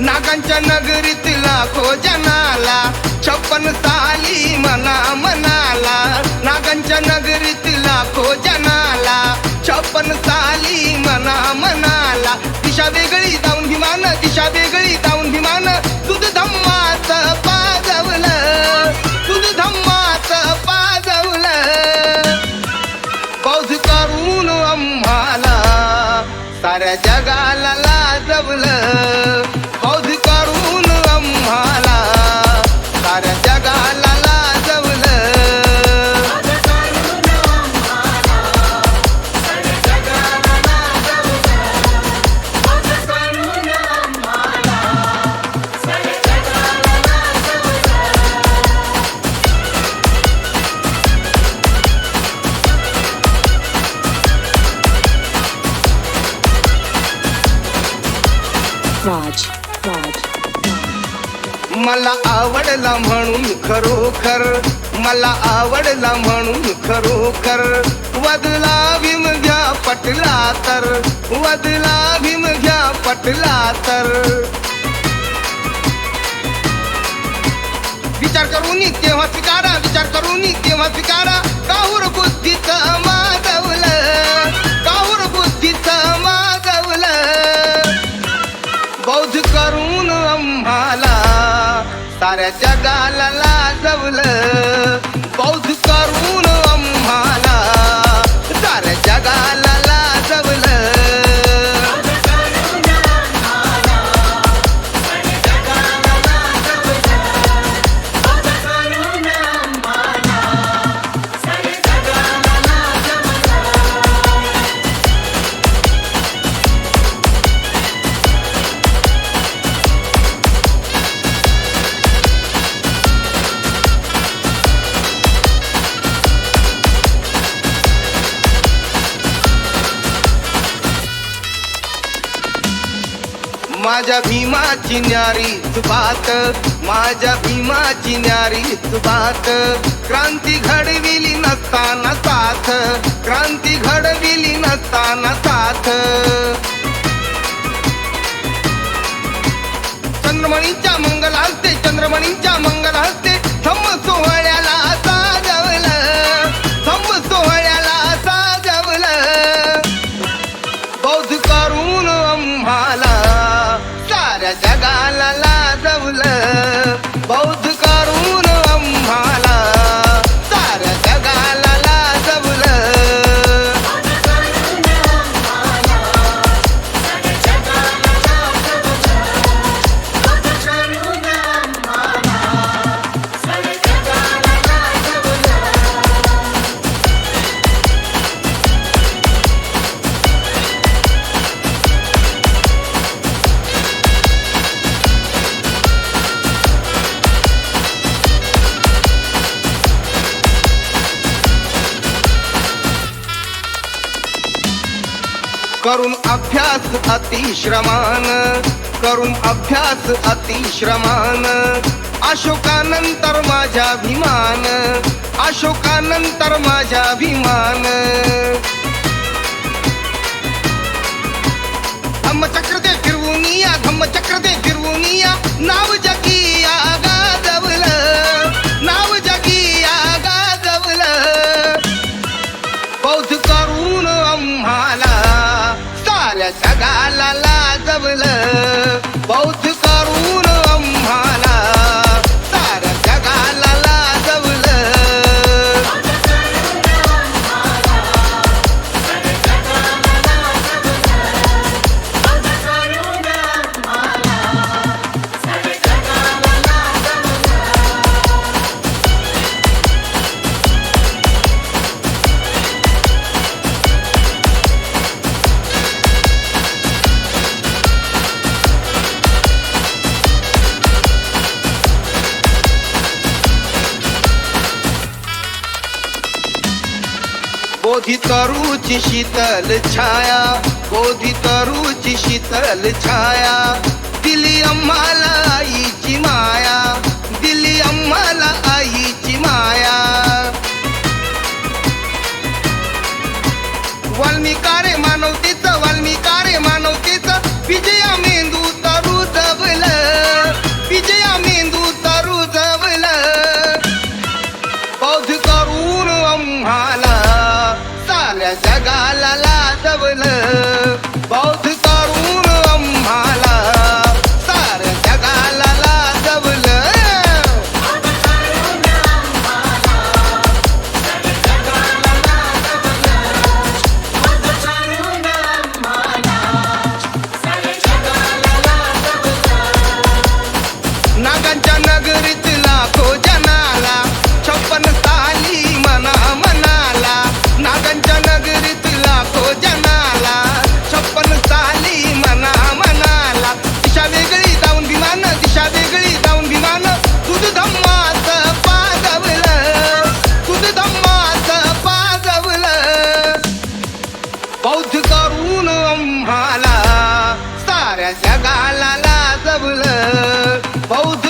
नागांच्या नगरीत लाखो जनाला 56 साली मना मनाला. नागांच्या नगरीत लाखो जनाला 56 साली मना मनाला. दिशा वेगळी जाऊन विमान, दिशा वेगळी जाऊन विमान, दूध धम्माचं पाजवलं, दूध धम्माचं पाजवलं. बौद्ध करून आम्हाला साऱ्या जगाला लाजवलं. बौद्ध करून आम्हाला साऱ्या जगाला लाजवलं. राज मला आवडला म्हणून खरोखर, मला आवडला म्हणून खरोखर. वदला भीम घ्या पटला तर, वदला भीम घ्या पटला तर. विचार करून तेव्हा स्वीकारा, विचार करून तेव्हा स्वीकारा. काहूर बुद्धीचं माजवलं, काहूर बुद्धीचं माजवलं. बौद्ध करून आम्हाला साऱ्या जगाला लाजवलं. बौद्ध करून आम्हाला साऱ्या जगाला लाजवलं. माझ्या भीमाची न्यारी बात, माझ्या भीमाची न्यारी बात. क्रांती घडविली नसताना साथ, क्रांती घडविली नसताना साथ. चंद्रमणीच्या मंगल हस्ते, चंद्रमणीच्या मंगल हस्ते धम्म सोहळ्याला साजवलं, धम्म सोहळ्याला साजवलं. बौद्ध करून आम्हाला साऱ्या जगाला लाजवलं. बौद्ध करून आम्हाला साऱ्या जगाला लाजवलं. करून अभ्यास अतिश्रमान, करून अभ्यास अतिश्रमान. अशोकानंतर माझ्या भीमान, अशोकानंतर माझ्या भीमान. धम्मचक्र दे फिरवून या, धम्मचक्र दे फिरवून या. नाव जगिया गाजवलं, नाव जगिया गाजवलं. बौद्ध करून आम्हाला साऱ्या जगाला लाजवलं. बौद्ध करून आम्हाला साऱ्या जगाला लाजवलं. बोधी तरुची शीतल छाया, बोधी तरुची शीतल छाया. दिली आम्हाला आईची माया, दिली आम्हाला आईची माया. वाल्मिकारे मानवतेचं, वाल्मिकारे मानवतेचं. विजया मेंदू तरू दबलं, बौद्ध